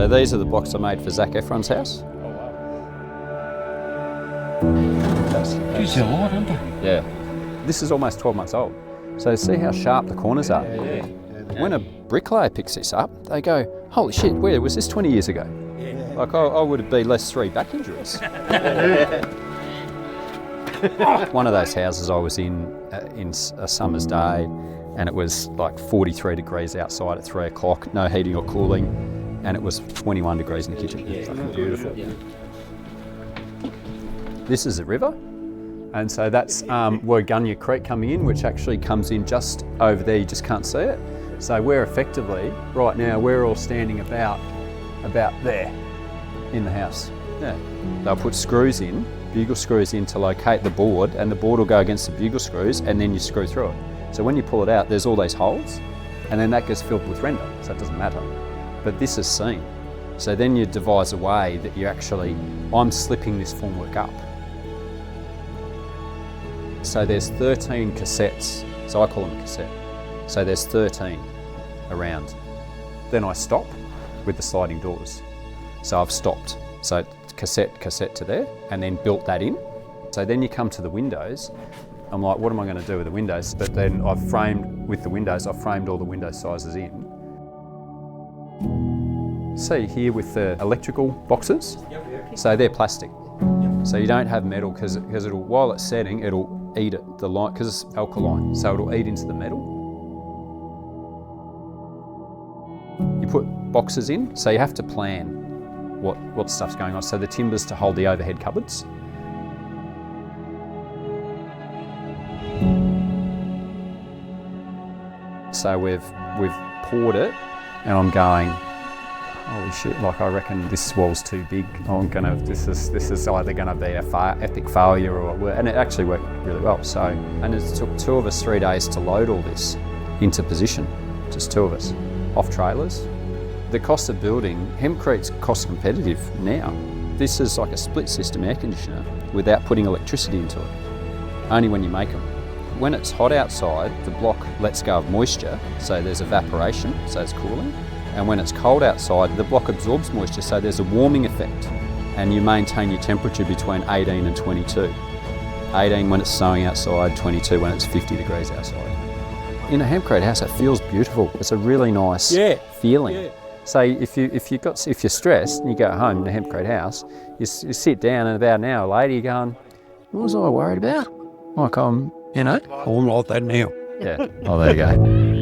So these are the blocks I made for Zac Efron's house. Geez, they're a lot, aren't they? Yeah. This is almost 12 months old. So see how sharp the corners are? Yeah. When a bricklayer picks this up, they go, holy shit, where was this 20 years ago? Like I would have been less 3 back injuries. One of those houses I was in a summer's day, and it was like 43 degrees outside at 3 o'clock, no heating or cooling, and it was 21 degrees in the kitchen. Fucking beautiful. This is a river, and so that's Wogunya Creek coming in, which actually comes in just over there, you just can't see it. So we're effectively, right now, we're all standing about there in the house. Yeah. They'll put screws in, bugle screws in to locate the board, and the board will go against the bugle screws, and then you screw through it. So when you pull it out, there's all these holes, and then that gets filled with render, so it doesn't matter. But this is seam. So then you devise a way that you actually, I'm slipping this formwork up. So there's 13 cassettes, so I call them a cassette. So there's 13 around. Then I stop with the sliding doors. So I've stopped. So cassette to there, and then built that in. So then you come to the windows. I'm like, what am I going to do with the windows? But then I've framed, with the windows, I've framed all the window sizes in. See here with the electrical boxes? So they're plastic. So you don't have metal because it'll, while it's setting, it'll eat it, the light, because it's alkaline, so it'll eat into the metal. You put boxes in, so you have to plan what stuff's going on. So the timber's to hold the overhead cupboards. So we've poured it, and I'm going, holy shit, like I reckon this wall's too big. This is either gonna be a epic failure and it actually worked really well. So, and it took 2 of us 3 days to load all this into position, just 2 of us, off trailers. The cost of building, Hempcrete's cost competitive now. This is like a split system air conditioner without putting electricity into it, only when you make them. When it's hot outside, the block lets go of moisture, so there's evaporation, so it's cooling. And when it's cold outside, the block absorbs moisture, so there's a warming effect. And you maintain your temperature between 18 and 22. 18 when it's snowing outside, 22 when it's 50 degrees outside. In a Hempcrete house, it feels beautiful. It's a really nice feeling. Yeah. So if you're stressed and you go home in a Hempcrete house, you sit down, and about an hour later you're going, what was I worried about? Like I'm like that now. Yeah. Oh, there you go.